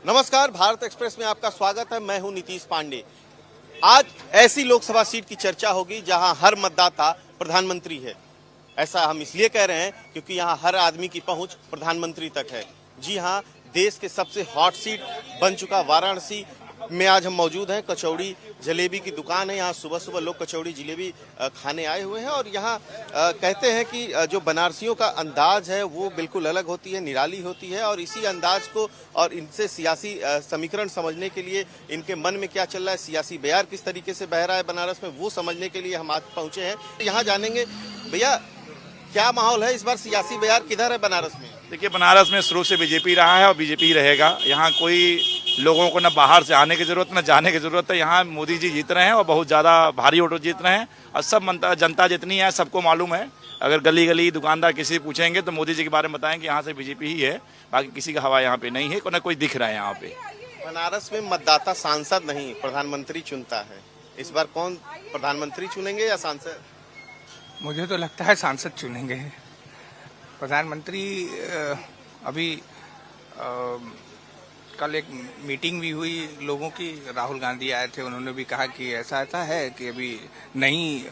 नमस्कार, भारत एक्सप्रेस में आपका स्वागत है। मैं हूं नीतीश पांडे। आज ऐसी लोकसभा सीट की चर्चा होगी जहां हर मतदाता प्रधानमंत्री है। ऐसा हम इसलिए कह रहे हैं क्योंकि यहां हर आदमी की पहुंच प्रधानमंत्री तक है। जी हां, देश के सबसे हॉट सीट बन चुका वाराणसी में आज हम मौजूद हैं। कचौड़ी जलेबी की दुकान है। यहाँ सुबह सुबह लोग कचौड़ी जलेबी खाने आए हुए हैं और यहाँ कहते हैं कि जो बनारसियों का अंदाज है वो बिल्कुल अलग होती है, निराली होती है। और इसी अंदाज को और इनसे सियासी समीकरण समझने के लिए, इनके मन में क्या चल रहा है, सियासी बयार किस तरीके से बह रहा है बनारस में, वो समझने के लिए हम आज पहुंचे हैं। यहाँ जानेंगे भैया क्या माहौल है इस बार, सियासी बयार किधर है बनारस में? देखिए, बनारस में शुरू से बीजेपी रहा है और बीजेपी रहेगा। यहाँ कोई लोगों को न बाहर से आने की जरूरत न जाने की जरूरत है। यहाँ मोदी जी जीत रहे हैं और बहुत ज़्यादा भारी वोटों जीत रहे हैं। और सब जनता जितनी है सबको मालूम है। अगर गली गली दुकानदार किसी से पूछेंगे तो मोदी जी के बारे में बताएंगे यहाँ से बीजेपी ही है, बाकी किसी का हवा यहाँ पे नहीं है, कोई दिख रहा है यहाँ पे। बनारस में मतदाता सांसद नहीं प्रधानमंत्री चुनता है। इस बार कौन प्रधानमंत्री चुनेंगे या सांसद? मुझे तो लगता है सांसद चुनेंगे। प्रधानमंत्री अभी कल एक मीटिंग भी हुई लोगों की, राहुल गांधी आए थे, उन्होंने भी कहा कि ऐसा है कि अभी नहीं,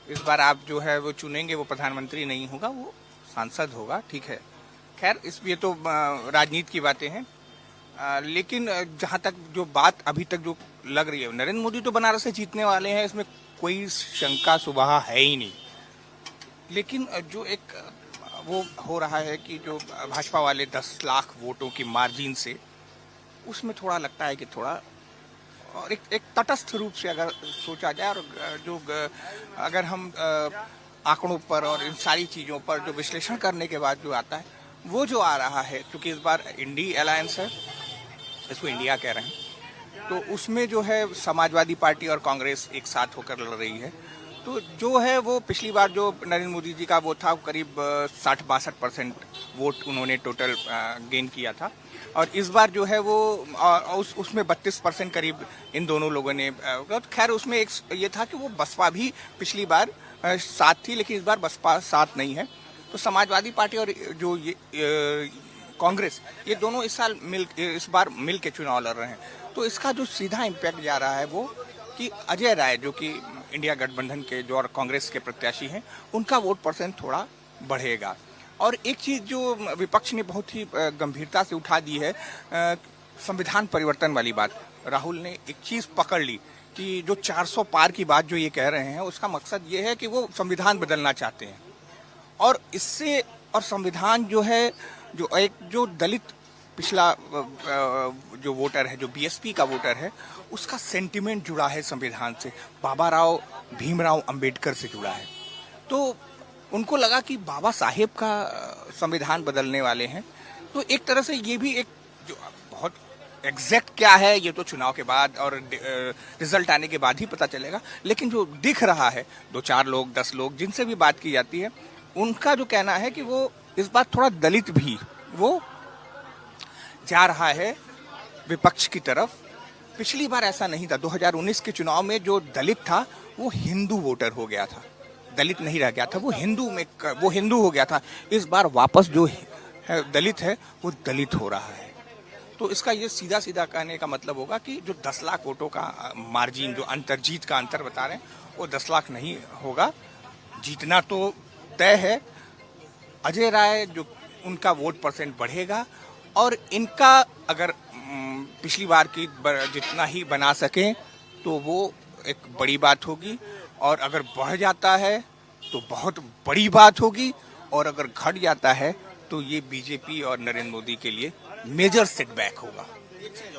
इस बार आप जो है वो चुनेंगे, वो प्रधानमंत्री नहीं होगा, वो सांसद होगा। ठीक है, खैर ये तो राजनीति की बातें हैं। लेकिन जहाँ तक जो बात अभी तक जो लग रही है, नरेंद्र मोदी तो बनारस से जीतने वाले हैं, इसमें कोई शंका सुबह है ही नहीं। लेकिन जो एक वो हो रहा है कि जो भाजपा वाले 10 लाख वोटों की मार्जिन से, उसमें थोड़ा लगता है कि थोड़ा, और एक तटस्थ रूप से अगर सोचा जाए, और जो अगर हम आंकड़ों पर और इन सारी चीज़ों पर जो विश्लेषण करने के बाद जो आता है, वो जो आ रहा है, क्योंकि इस बार इंडी अलायंस है, इसको इंडिया कह रहे हैं, तो उसमें जो है समाजवादी पार्टी और कांग्रेस एक साथ होकर लड़ रही है। तो जो है वो पिछली बार जो नरेंद्र मोदी जी का वो था, करीब 60-62% वोट उन्होंने टोटल गेन किया था। और इस बार जो है वो उसमें 32% करीब इन दोनों लोगों ने, खैर उसमें एक ये था कि वो बसपा भी पिछली बार साथ थी, लेकिन इस बार बसपा साथ नहीं है। तो समाजवादी पार्टी और जो ये कांग्रेस, ये दोनों इस बार मिल के चुनाव लड़ रहे हैं। तो इसका जो सीधा इम्पैक्ट जा रहा है वो कि अजय राय, जो कि इंडिया गठबंधन के जो और कांग्रेस के प्रत्याशी हैं, उनका वोट परसेंट थोड़ा बढ़ेगा। और एक चीज़ जो विपक्ष ने बहुत ही गंभीरता से उठा दी है, संविधान परिवर्तन वाली बात। राहुल ने एक चीज़ पकड़ ली कि जो 400 पार की बात जो ये कह रहे हैं, उसका मकसद ये है कि वो संविधान बदलना चाहते हैं। और इससे, और संविधान जो है, जो दलित पिछला जो वोटर है, जो बीएसपी का वोटर है, उसका सेंटिमेंट जुड़ा है संविधान से, बाबा राव भीमराव अंबेडकर से जुड़ा है। तो उनको लगा कि बाबा साहेब का संविधान बदलने वाले हैं। तो एक तरह से ये भी एक, जो बहुत एग्जैक्ट क्या है ये तो चुनाव के बाद और रिजल्ट आने के बाद ही पता चलेगा, लेकिन जो दिख रहा है, 2-4 लोग 10 लोग जिनसे भी बात की जाती है, उनका जो कहना है कि वो इस बार थोड़ा दलित भी वो जा रहा है विपक्ष की तरफ। पिछली बार ऐसा नहीं था। 2019 के चुनाव में जो दलित था वो हिंदू वोटर हो गया था, दलित नहीं रह गया था, वो हिंदू हो गया था। इस बार वापस जो दलित है वो दलित हो रहा है। तो इसका ये सीधा सीधा कहने का मतलब होगा कि जो 10 लाख वोटों का मार्जिन, जो जीत का अंतर बता रहे हैं, वो 10 लाख नहीं होगा, जीतना तो तय है। अजय राय जो उनका वोट परसेंट बढ़ेगा, और इनका अगर पिछली बार की जितना ही बना सकें तो वो एक बड़ी बात होगी। और अगर बढ़ जाता है तो बहुत बड़ी बात होगी, और अगर घट जाता है तो ये बीजेपी और नरेंद्र मोदी के लिए मेजर सेटबैक होगा।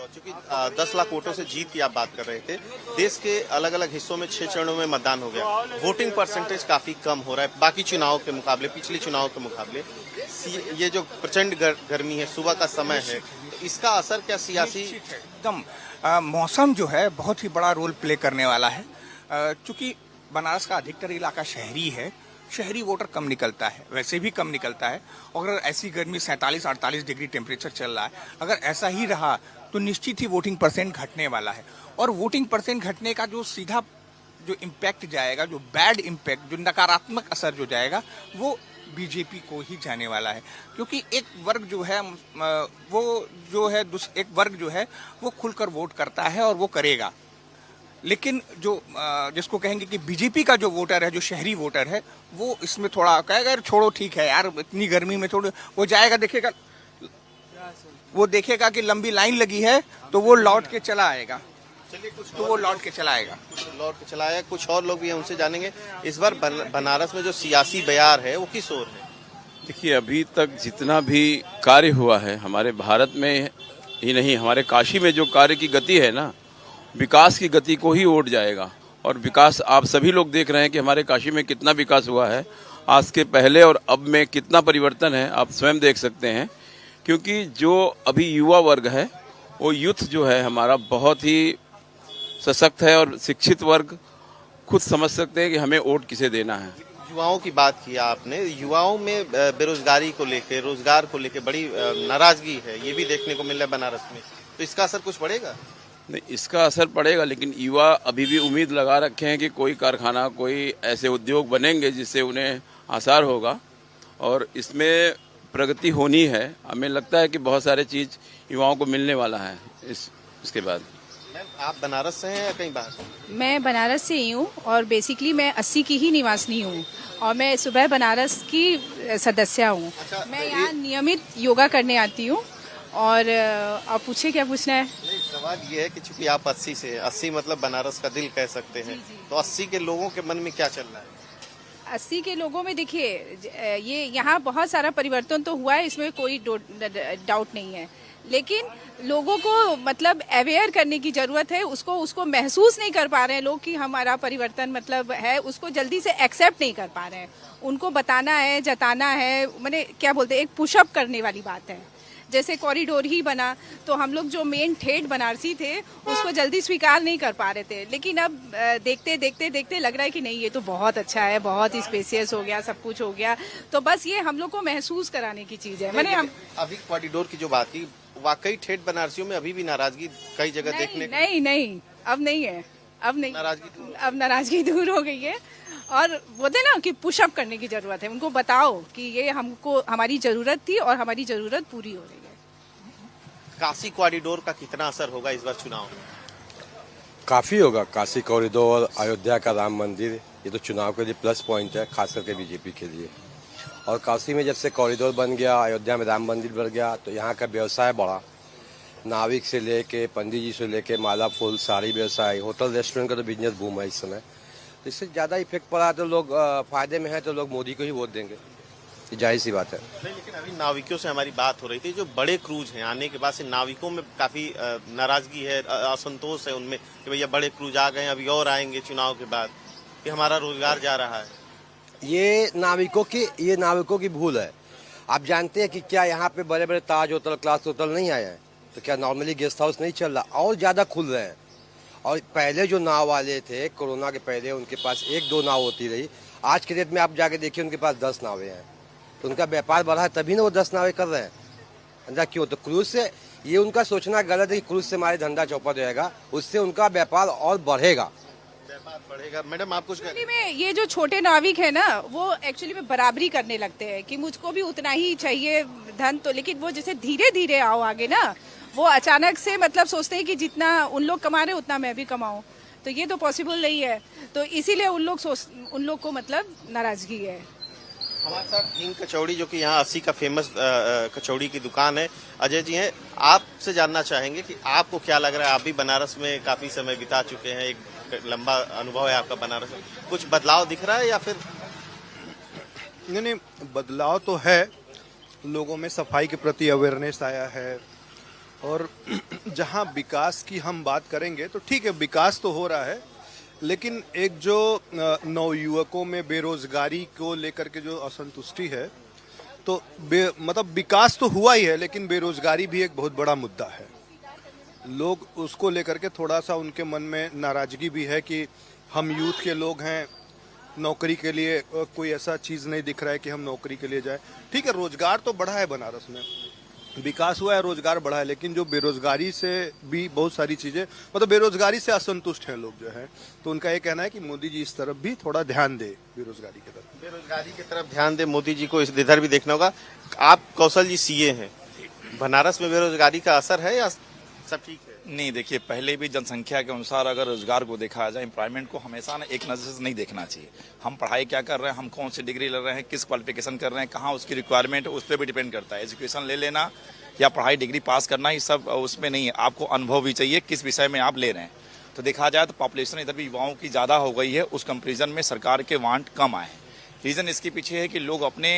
चूंकि 10 लाख वोटों से जीत की आप बात कर रहे थे, देश के अलग अलग हिस्सों में 6 चरणों में मतदान हो गया, वोटिंग परसेंटेज काफी कम हो रहा है बाकी चुनाव के मुकाबले, पिछले चुनाव के मुकाबले। ये जो प्रचंड गर्मी है, सुबह का समय है, तो इसका असर क्या सियासी? एकदम मौसम जो है बहुत ही बड़ा रोल प्ले करने वाला है। चूंकि बनारस का अधिकतर इलाका शहरी है, शहरी वोटर कम निकलता है, वैसे भी कम निकलता है। और अगर ऐसी गर्मी 47-48 डिग्री टेम्परेचर चल रहा है, अगर ऐसा ही रहा तो निश्चित ही वोटिंग परसेंट घटने वाला है। और वोटिंग परसेंट घटने का जो सीधा जो इम्पैक्ट जाएगा, जो बैड इम्पैक्ट, जो नकारात्मक असर जो जाएगा, वो बीजेपी को ही जाने वाला है, क्योंकि एक वर्ग जो है वो जो है एक वर्ग जो है वो खुलकर वोट करता है और वो करेगा। लेकिन जो जिसको कहेंगे कि बीजेपी का जो वोटर है, जो शहरी वोटर है, वो इसमें थोड़ा कहेगा यार छोड़ो ठीक है यार, इतनी गर्मी में थोड़ा वो जाएगा, देखेगा कि लंबी लाइन लगी है तो वो लौट के चला आएगा। चलिए वो लौट के चला आएगा। कुछ और लोग भी हैं, उनसे जानेंगे इस बार बनारस में जो सियासी बयार है वो किस ओर है। देखिए, अभी तक जितना भी कार्य हुआ है हमारे भारत में ही नहीं, हमारे काशी में जो कार्य की गति है ना, विकास की गति को ही ओट जाएगा। और विकास आप सभी लोग देख रहे हैं कि हमारे काशी में कितना विकास हुआ है, आज के पहले और अब में कितना परिवर्तन है, आप स्वयं देख सकते हैं। क्योंकि जो अभी युवा वर्ग है, वो यूथ जो है हमारा बहुत ही सशक्त है और शिक्षित वर्ग खुद समझ सकते हैं कि हमें वोट किसे देना है। युवाओं की बात की आपने, युवाओं में बेरोजगारी को लेकर, रोजगार को लेकर बड़ी नाराजगी है, ये भी देखने को मिल रहा है बनारस में, तो इसका असर कुछ पड़ेगा? नहीं, इसका असर पड़ेगा, लेकिन युवा अभी भी उम्मीद लगा रखे हैं कि कोई कारखाना, कोई ऐसे उद्योग बनेंगे जिससे उन्हें आसार होगा और इसमें प्रगति होनी है। हमें लगता है कि बहुत सारे चीज़ युवाओं को मिलने वाला है इसके बाद। मैम, आप बनारस से हैं या कहीं बाहर? मैं बनारस से ही हूँ और बेसिकली मैं 80 की ही निवासी हूँ और मैं सुबह बनारस की सदस्य हूँ। अच्छा, मैं यहाँ नियमित योगा करने आती हूँ। और आप पूछे क्या पूछना है? नहीं, सवाल ये है कि चूंकि आप 80 से, 80 मतलब बनारस का दिल कह सकते हैं, तो 80 के लोगों के मन में क्या चल रहा है? 80 के लोगों में देखिए, ये यहाँ बहुत सारा परिवर्तन तो हुआ है, इसमें कोई डाउट नहीं है, लेकिन लोगों को मतलब अवेयर करने की जरूरत है। उसको महसूस नहीं कर पा रहे हैं लोग कि हमारा परिवर्तन मतलब है, उसको जल्दी से एक्सेप्ट नहीं कर पा रहे हैं। उनको बताना है, जताना है, मैंने क्या बोलते हैं, एक पुशअप करने वाली बात है। जैसे कॉरिडोर ही बना तो हम लोग जो मेन ठेठ बनारसी थे उसको जल्दी स्वीकार नहीं कर पा रहे थे, लेकिन अब देखते देखते देखते लग रहा है कि नहीं, ये तो बहुत अच्छा है, बहुत ही स्पेसियस हो गया, सब कुछ हो गया। तो बस ये हम लोग को महसूस कराने की चीज है। मैंने हम अभी कॉरिडोर की जो बात की, वाकई ठेठ बनारसियों में अभी भी नाराजगी कई जगह देखने को। नहीं, अब नहीं है, अब नहीं, नाराजगी अब नाराजगी दूर हो गई है। और बोलते ना कि पुशअप करने की जरूरत है, उनको बताओ कि ये हमको, हमारी जरूरत थी और हमारी जरूरत पूरी हो रही है। काशी कॉरिडोर का कितना असर होगा इस बार चुनाव में? काफ़ी होगा। काशी कॉरिडोर, अयोध्या का राम मंदिर, ये तो चुनाव के लिए प्लस पॉइंट है, खास करके बीजेपी के लिए। और काशी में जब से कॉरिडोर बन गया, अयोध्या में राम मंदिर बन गया, तो यहाँ का व्यवसाय बढ़ा। नाविक से लेके, पंडित जी से लेके, माला फूल, साड़ी व्यवसाय, होटल रेस्टोरेंट का तो बिजनेस बूम है इस समय। तो इससे ज़्यादा इफेक्ट पड़ा तो लोग फायदे में है तो लोग मोदी को ही वोट देंगे, जाहिर सी बात है। नहीं, लेकिन अभी नाविकों से हमारी बात हो रही थी, जो बड़े क्रूज हैं आने के बाद से नाविकों में काफी नाराजगी है, असंतोष है उनमें कि भैया बड़े क्रूज आ गए, अभी और आएंगे चुनाव के बाद, कि हमारा रोजगार जा रहा है। ये नाविकों की भूल है। आप जानते हैं कि क्या यहाँ पे बड़े बड़े ताज होटल, क्लास होटल नहीं आए हैं? तो क्या नॉर्मली गेस्ट हाउस नहीं चल रहा? और ज़्यादा खुल रहे हैं। और पहले जो नाव वाले थे, कोरोना के पहले, उनके पास 1-2 नाव होती रही। आज के डेट में आप जाके देखिए, उनके पास 10 नावें हैं। तो उनका व्यापार बढ़ा है, तभी ना वो 10 नावें कर रहे हैं। अंदर क्यों? तो क्रूज से, ये उनका सोचना गलत है कि क्रूज से हमारे धंधा चौपट रहेगा, उससे उनका व्यापार और बढ़ेगा। मैडम, आप कुछ में ये जो छोटे नाविक है ना, वो एक्चुअली में बराबरी करने लगते हैं कि मुझको भी उतना ही चाहिए धन, तो लेकिन वो जैसे धीरे धीरे आओ आगे ना, वो अचानक से मतलब सोचते हैं कि जितना उन लोग कमा रहे उतना मैं भी कमाऊं, तो ये तो पॉसिबल नहीं है। तो इसीलिए उन लोग को मतलब नाराजगी है। हमारे साथ हिंग कचौड़ी, जो कि यहाँ 80 का फेमस कचौड़ी की दुकान है, अजय जी हैं। आपसे जानना चाहेंगे कि आपको क्या लग रहा है, आप भी बनारस में काफी समय बिता चुके हैं, एक लंबा अनुभव है आपका बनारस में, कुछ बदलाव दिख रहा है या फिर? नहीं, बदलाव तो है। लोगों में सफाई के प्रति अवेयरनेस आया है। और जहाँ विकास की हम बात करेंगे तो ठीक है, विकास तो हो रहा है, लेकिन एक जो नवयुवकों में बेरोजगारी को लेकर के जो असंतुष्टि है, तो मतलब विकास तो हुआ ही है, लेकिन बेरोजगारी भी एक बहुत बड़ा मुद्दा है। लोग उसको लेकर के थोड़ा सा उनके मन में नाराजगी भी है कि हम यूथ के लोग हैं, नौकरी के लिए कोई ऐसा चीज़ नहीं दिख रहा है कि हम नौकरी के लिए जाए। ठीक है, रोजगार तो बढ़ा है बनारस में, विकास हुआ है, रोजगार बढ़ा है, लेकिन जो बेरोजगारी से भी बहुत सारी चीजें, मतलब बेरोजगारी से असंतुष्ट हैं लोग जो है। तो उनका ये कहना है कि मोदी जी इस तरफ भी थोड़ा ध्यान दे, बेरोजगारी की तरफ। बेरोजगारी की तरफ ध्यान दे मोदी जी को, इधर भी देखना होगा। आप कौशल जी सीए हैं, बनारस में बेरोजगारी का असर है या सब ठीक है? नहीं, देखिए, पहले भी जनसंख्या के अनुसार अगर रोजगार को देखा जाए, एम्प्लॉयमेंट को हमेशा ना एक नजर से नहीं देखना चाहिए। हम पढ़ाई क्या कर रहे हैं, हम कौन सी डिग्री ले रहे हैं, किस क्वालिफिकेशन कर रहे हैं, कहाँ उसकी रिक्वायरमेंट है, उस पर भी डिपेंड करता है। एजुकेशन ले लेना या पढ़ाई डिग्री पास करना ही सब उसमें नहीं है, आपको अनुभव भी चाहिए किस विषय में आप ले रहे हैं। तो देखा जाए तो पॉपुलेशन इधर भी युवाओं की ज़्यादा हो गई है, उस कंपेरिजन में सरकार के वांट कम आए हैं। रीज़न इसके पीछे है कि लोग अपने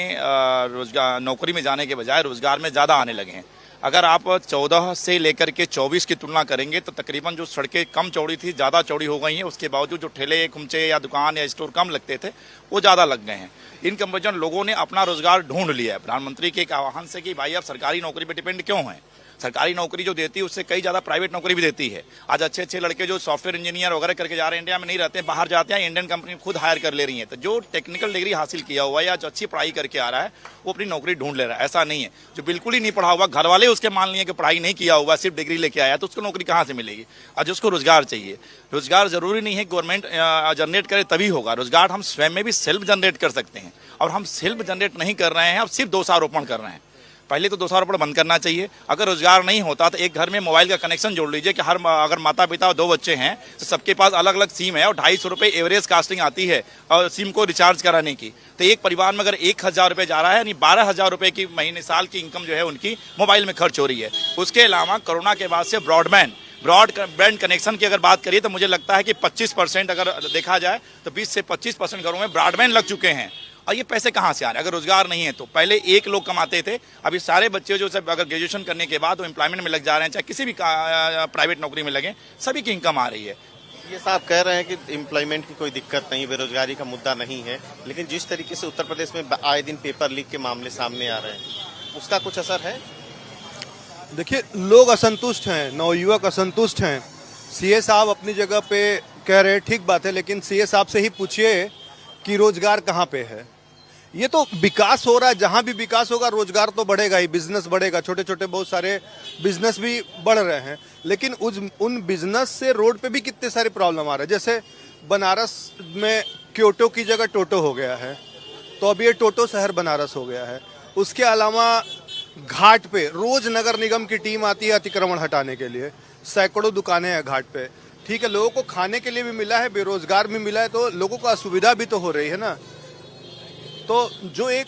रोजगार नौकरी में जाने के बजाय रोजगार में ज़्यादा आने लगे हैं। अगर आप 14 से लेकर के 24 की तुलना करेंगे तो तकरीबन जो सड़कें कम चौड़ी थी ज़्यादा चौड़ी हो गई हैं, उसके बावजूद जो ठेले खुमचे या दुकान या स्टोर कम लगते थे वो ज़्यादा लग गए हैं। इन कंपेरिजन लोगों ने अपना रोजगार ढूंढ लिया है प्रधानमंत्री के एक आह्वान से कि भाई आप सरकारी नौकरी पर डिपेंड क्यों हैं। सरकारी नौकरी जो देती है उससे कई ज़्यादा प्राइवेट नौकरी भी देती है। आज अच्छे अच्छे लड़के जो सॉफ्टवेयर इंजीनियर वगैरह करके जा रहे हैं, इंडिया में नहीं रहते हैं, बाहर जाते हैं, इंडियन कंपनी खुद हायर कर ले रही है। तो जो टेक्निकल डिग्री हासिल किया हुआ है या जो अच्छी पढ़ाई करके आ रहा है वो अपनी नौकरी ढूंढ ले रहा है। ऐसा नहीं है जो बिल्कुल ही नहीं पढ़ा हुआ, घर वाले उसके मान लिए कि पढ़ाई नहीं किया हुआ, सिर्फ डिग्री लेके आया, तो उसको नौकरी कहाँ से मिलेगी। और जिसको रोजगार चाहिए, रोजगार जरूरी नहीं है गवर्नमेंट जनरेट करे तभी होगा। रोजगार हम स्वयं में भी सेल्फ जनरेट कर सकते हैं, और हम सेल्फ जनरेट नहीं कर रहे हैं, अब सिर्फ दोषारोपण कर रहे हैं। पहले तो दोषारोपण बंद करना चाहिए। अगर रोजगार नहीं होता तो एक घर में मोबाइल का कनेक्शन जोड़ लीजिए कि अगर माता पिता और 2 बच्चे हैं तो सबके पास अलग अलग सिम है और 250 रुपये एवरेज कास्टिंग आती है और सिम को रिचार्ज कराने की। तो एक परिवार में अगर 1000 रुपये जा रहा है, यानी 12,000 रुपये की महीने साल की इनकम जो है उनकी मोबाइल में खर्च हो रही है। उसके अलावा कोरोना के बाद से ब्रॉडबैंड कनेक्शन की अगर बात करिए तो मुझे लगता है कि 25% अगर देखा जाए तो 20 से 25% घरों में ब्रॉडबैंड लग चुके हैं। और ये पैसे कहाँ से आ रहे हैं? अगर रोजगार नहीं है तो पहले एक लोग कमाते थे, अभी सारे बच्चे जो सब अगर ग्रेजुएशन करने के बाद वो एम्प्लॉयमेंट में लग जा रहे हैं, चाहे किसी भी प्राइवेट नौकरी में लगे, सभी की इनकम आ रही है। ये साहब कह रहे हैं कि एम्प्लॉयमेंट की कोई दिक्कत नहीं, बेरोजगारी का मुद्दा नहीं है, लेकिन जिस तरीके से उत्तर प्रदेश में आए दिन पेपर लीक के मामले सामने आ रहे हैं उसका कुछ असर है? देखिए, लोग असंतुष्ट हैं, नवयुवक असंतुष्ट हैं। सीए साहब अपनी जगह पे कह रहे हैं, ठीक बात है, लेकिन सीए साहब से ही पूछिए कि रोजगार कहाँ पे है। ये तो विकास हो रहा है, जहां भी विकास होगा रोजगार तो बढ़ेगा ही, बिजनेस बढ़ेगा, छोटे छोटे बहुत सारे बिजनेस भी बढ़ रहे हैं। लेकिन उन बिजनेस से रोड पे भी कितने सारे प्रॉब्लम आ रहे हैं। जैसे बनारस में क्योटो की जगह टोटो हो गया है, तो अब ये टोटो शहर बनारस हो गया है। उसके अलावा घाट पे रोज नगर निगम की टीम आती है अतिक्रमण हटाने के लिए, सैकड़ों दुकानें हैं घाट पे। ठीक है, लोगों को खाने के लिए भी मिला है, बेरोजगार भी मिला है, तो लोगों को असुविधा भी तो हो रही है ना। तो जो एक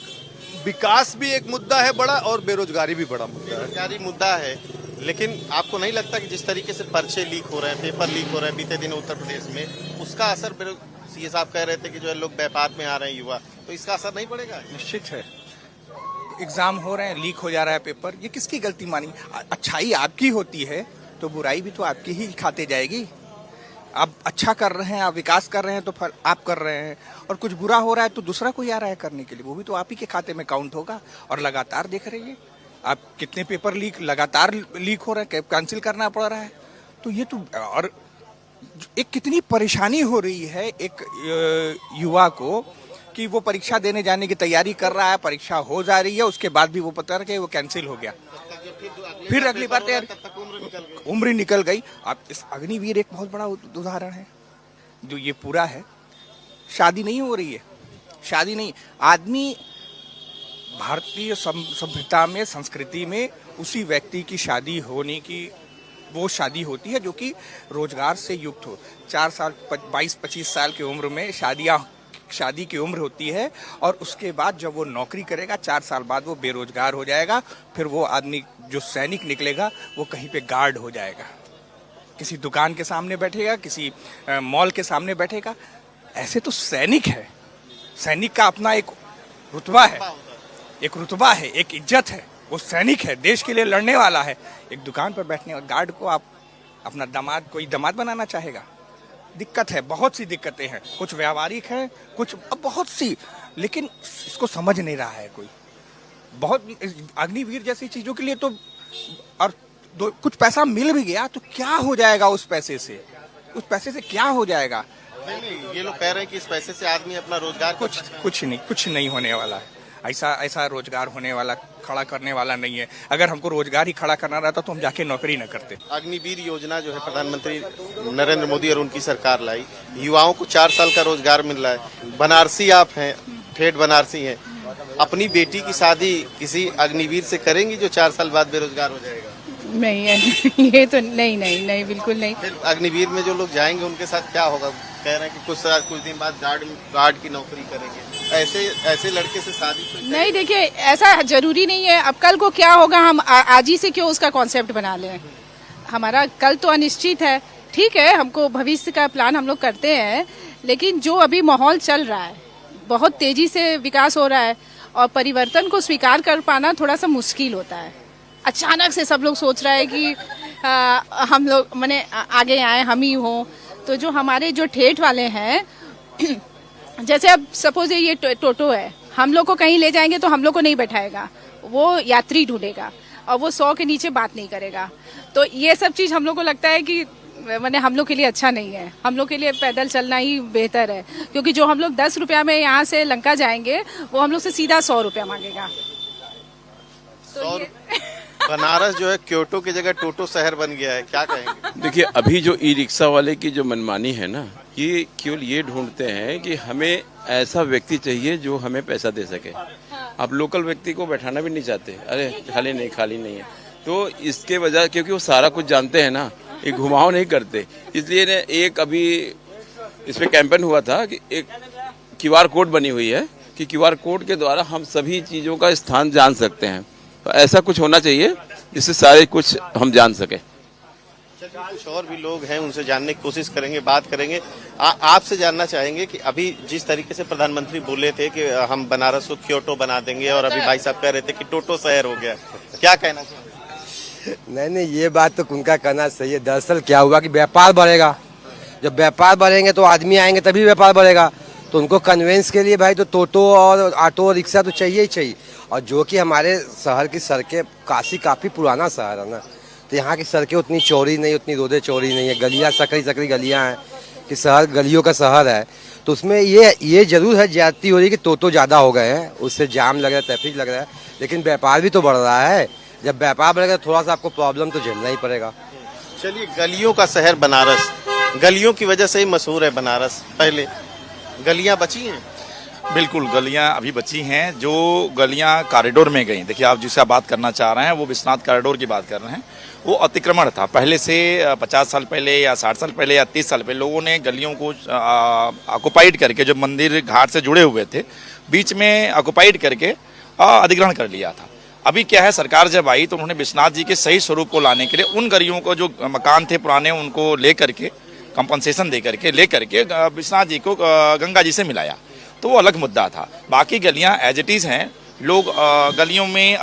विकास भी एक मुद्दा है बड़ा, और बेरोजगारी भी बड़ा मुद्दा है। बेरोजगारी मुद्दा है, लेकिन आपको नहीं लगता कि जिस तरीके से पर्चे लीक हो रहे हैं, पेपर लीक हो रहे हैं बीते दिन उत्तर प्रदेश में, उसका असर सीए साहब कह रहे थे कि जो है लोग व्यापार में आ रहे हैं युवा, तो इसका असर नहीं पड़ेगा? निश्चित है। एग्जाम हो रहे हैं, लीक हो जा रहा है पेपर, ये किसकी गलती मानी? अच्छाई आपकी होती है तो बुराई भी तो आपकी ही खाते जाएगी। आप अच्छा कर रहे हैं, आप विकास कर रहे हैं तो फिर आप कर रहे हैं, और कुछ बुरा हो रहा है तो दूसरा कोई आ रहा है करने के लिए, वो भी तो आप ही के खाते में काउंट होगा। और लगातार देख रहे हैं आप कितने पेपर लीक लगातार लीक हो रहे हैं, कैंसिल करना पड़ रहा है। तो ये तो, और एक कितनी परेशानी हो रही है एक युवा को कि वो परीक्षा देने जाने की तैयारी कर रहा है, परीक्षा हो जा रही है, उसके बाद भी वो पता है वो कैंसिल हो गया, फिर अगली बार तैयारी, उम्र निकल गई। अब इस अग्निवीर एक बहुत बड़ा उदाहरण है। जो ये पूरा है, शादी नहीं हो रही है, शादी नहीं, आदमी भारतीय सभ्यता में, संस्कृति में उसी व्यक्ति की शादी होने की वो शादी होती है जो कि रोजगार से युक्त हो। 4 साल 22-25 साल की उम्र में शादी की उम्र होती है, और उसके बाद जब वो नौकरी करेगा 4 साल बाद वो बेरोजगार हो जाएगा। फिर वो आदमी जो सैनिक निकलेगा वो कहीं पे गार्ड हो जाएगा, किसी दुकान के सामने बैठेगा, किसी मॉल के सामने बैठेगा। ऐसे तो सैनिक है, सैनिक का अपना एक रुतबा है, एक इज्जत है, वो सैनिक है, देश के लिए लड़ने वाला है। एक दुकान पर बैठने वाले गार्ड को आप अपना दामाद, कोई दामाद बनाना चाहेगा? दिक्कत है, बहुत सी दिक्कतें हैं, कुछ व्यावहारिक हैं, कुछ बहुत सी, लेकिन इसको समझ नहीं रहा है कोई। बहुत अग्निवीर जैसी चीजों के लिए तो, और कुछ पैसा मिल भी गया तो क्या हो जाएगा उस पैसे से? उस पैसे से क्या हो जाएगा? नहीं, ये लोग कह रहे हैं कि इस पैसे से आदमी अपना रोजगार कुछ नहीं होने वाला है। ऐसा ऐसा रोजगार होने वाला, खड़ा करने वाला नहीं है। अगर हमको रोजगार ही खड़ा करना रहता तो हम जाके नौकरी न करते। अग्निवीर योजना जो है प्रधानमंत्री नरेंद्र मोदी और उनकी सरकार लाई, युवाओं को 4 साल का रोजगार मिल रहा है। बनारसी आप हैं, ठेठ बनारसी हैं, अपनी बेटी की शादी किसी अग्निवीर से करेंगी जो 4 साल बाद बेरोजगार हो जाएगा? नहीं है ये तो नहीं बिल्कुल नहीं। फिर अग्निवीर में जो लोग जाएंगे उनके साथ क्या होगा? कह रहे हैं कि कुछ दिन बाद गार्ड की नौकरी करेंगे। ऐसे लड़के से शादी तो नहीं, देखिए ऐसा जरूरी नहीं है। अब कल को क्या होगा, हम आज ही से क्यों उसका कॉन्सेप्ट बना लें? हमारा कल तो अनिश्चित है। ठीक है, हमको भविष्य का प्लान हम लोग करते हैं, लेकिन जो अभी माहौल चल रहा है, बहुत तेजी से विकास हो रहा है और परिवर्तन को स्वीकार कर पाना थोड़ा सा मुश्किल होता है। अचानक से सब लोग सोच रहा है कि हम लोग माने आगे आए, हम ही हों। तो जो हमारे जो ठेठ वाले हैं जैसे अब सपोज ये टोटो है, हम लोग को कहीं ले जाएंगे तो हम लोग को नहीं बैठाएगा, वो यात्री ढूंढेगा और वो 100 के नीचे बात नहीं करेगा। तो ये सब चीज़ हम लोग को लगता है कि मैंने हम लोग के लिए अच्छा नहीं है। हम लोग के लिए पैदल चलना ही बेहतर है, क्योंकि जो हम लोग 10 रुपया में यहाँ से लंका जाएंगे वो हम लोग से सीधा 100 रुपया मांगेगा। तो बनारस जो है क्योटो की जगह टोटो शहर बन गया है, क्या कहेंगे? देखिए, अभी जो ई रिक्शा वाले की जो मनमानी है ना, ये केवल ये ढूंढते हैं कि हमें ऐसा व्यक्ति चाहिए जो हमें पैसा दे सके। आप लोकल व्यक्ति को बैठाना भी नहीं चाहते, अरे खाली नहीं है। तो इसके वजह, क्योंकि वो सारा कुछ जानते हैं ना, ये घुमाव नहीं करते। इसलिए ने एक अभी इस पे कैंपेन हुआ था कि एक QR कोड बनी हुई है कि QR कोड के द्वारा हम सभी चीज़ों का स्थान जान सकते हैं। तो ऐसा कुछ होना चाहिए जिससे सारे कुछ हम जान सके। कुछ और भी लोग हैं, उनसे जानने की कोशिश करेंगे, बात करेंगे। आपसे जानना चाहेंगे कि अभी जिस तरीके से प्रधानमंत्री बोले थे कि हम बनारस को क्योटो बना देंगे, और अभी भाई साहब कह रहे थे कि टोटो शहर हो गया, क्या कहना चाहिए? नहीं, ये बात तो उनका कहना सही है। दरअसल क्या हुआ कि व्यापार बढ़ेगा, जब व्यापार बढ़ेंगे तो आदमी आएंगे तभी व्यापार बढ़ेगा। तो उनको कन्वेंस के लिए भाई तो टोटो और ऑटो रिक्शा तो चाहिए ही चाहिए। और जो कि हमारे शहर की सड़कें काफ़ी पुराना शहर है ना, तो यहाँ की सड़कें उतनी चौड़ी नहीं, उतनी रोडें चौड़ी नहीं है, गलियाँ सकरी गलियाँ हैं कि शहर गलियों का शहर है। तो उसमें ये जरूर है, ज्यादती हो रही है कि टोटो ज़्यादा हो गए हैं, उससे जाम लग रहा है, ट्रैफिक लग रहा है, लेकिन व्यापार भी तो बढ़ रहा है। जब व्यापार बढ़ेगा थोड़ा सा आपको प्रॉब्लम तो झेलना ही पड़ेगा। चलिए, गलियों का शहर बनारस, गलियों की वजह से ही मशहूर है बनारस। पहले गलियां बची हैं? बिल्कुल, गलियां अभी बची हैं। जो गलियां कॉरिडोर में गई, देखिए आप जिसका बात करना चाह रहे हैं वो विश्वनाथ कॉरिडोर की बात कर रहे हैं। वो अतिक्रमण था पहले से, 50 साल पहले या 60 साल पहले या 30 साल पहले लोगों ने गलियों को ऑक्युपाइड करके, जो मंदिर घाट से जुड़े हुए थे, बीच में ऑक्युपाइड करके अधिग्रहण कर लिया था। अभी क्या है, सरकार जब आई तो उन्होंने विश्वनाथ जी के सही स्वरूप को लाने के लिए उन गलियों को, जो मकान थे पुराने, उनको ले करके कंपनसेशन दे करके ले करके विश्वनाथ जी को गंगा जी से मिलाया। तो वो अलग मुद्दा था। बाकी गलियां एज इट इज़ हैं। लोग गलियों में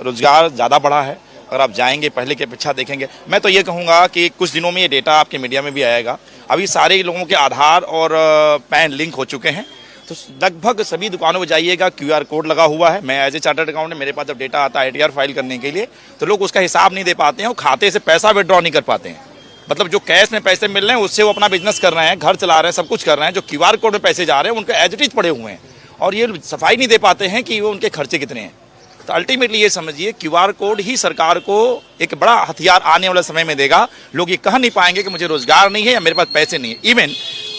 रोजगार ज़्यादा बढ़ा है। अगर आप जाएंगे, पहले की अपेक्षा देखेंगे, मैं तो ये कहूँगा कि कुछ दिनों में ये डेटा आपके मीडिया में भी आएगा। अभी सारे लोगों के आधार और पैन लिंक हो चुके हैं। तो लगभग सभी दुकानों में जाइएगा, QR कोड लगा हुआ है। मैं एज ए चार्टर्ड अकाउंटेंट, मेरे पास जब डेटा आता है ITR फाइल करने के लिए, तो लोग उसका हिसाब नहीं दे पाते हैं और खाते से पैसा विड्रॉ नहीं कर पाते हैं। मतलब जो कैश में पैसे मिल रहे हैं उससे वो अपना बिजनेस कर रहे हैं, घर चला रहे हैं, सब कुछ कर रहे हैं। जो QR कोड में पैसे जा रहे हैं उनके एज इट इज पड़े हुए हैं और ये सफाई नहीं दे पाते हैं कि वो उनके खर्चे कितने हैं। तो अल्टीमेटली ये समझिए, QR कोड ही सरकार को एक बड़ा हथियार आने वाले समय में देगा। लोग ये कह नहीं पाएंगे कि मुझे रोजगार नहीं है या मेरे पास पैसे नहीं है। इवन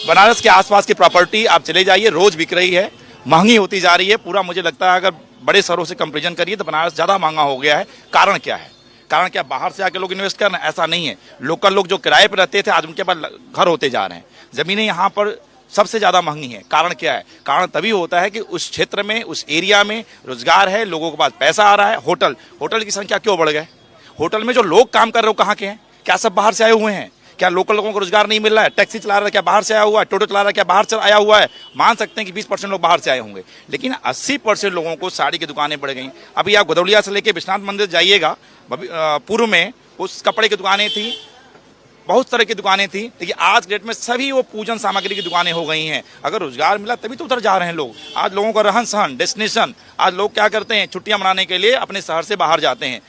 बनारस के आसपास की प्रॉपर्टी आप चले जाइए, रोज बिक रही है, महंगी होती जा रही है। पूरा मुझे लगता है अगर बड़े शहरों से कंपेरिजन करिए तो बनारस ज़्यादा महंगा हो गया है। कारण क्या है? कारण क्या बाहर से आके लोग इन्वेस्ट करना? ऐसा नहीं है। लोकल लोग जो किराए पर रहते थे आज उनके पास घर होते जा रहे हैं। ज़मीनें यहाँ पर सबसे ज़्यादा महंगी हैं। कारण क्या है? कारण तभी होता है कि उस क्षेत्र में, उस एरिया में रोजगार है, लोगों के पास पैसा आ रहा है। होटल की संख्या क्यों बढ़ गए? होटल में जो लोग काम कर रहे हो कहाँ के हैं? क्या सब बाहर से आए हुए हैं? क्या लोकल लोगों को रोजगार नहीं मिल रहा है? टैक्सी चला रहा है क्या बाहर से आया हुआ है? टोटो चला रहा है क्या बाहर से आया हुआ है? मान सकते हैं कि 20% लोग बाहर से आए होंगे, लेकिन 80% लोगों को साड़ी की दुकानें पड़ गई। अभी आप गदौलिया से लेके विश्वनाथ मंदिर जाइएगा, पूर्व में उस कपड़े की दुकानें थी, बहुत तरह की दुकानें थी, लेकिन आज डेट में सभी वो पूजन सामग्री की दुकानें हो गई हैं। अगर रोजगार मिला तभी तो उधर जा रहे हैं लोग। आज लोगों का रहन सहन, डेस्टिनेशन, आज लोग क्या करते हैं, छुट्टियां मनाने के लिए अपने शहर से बाहर जाते हैं।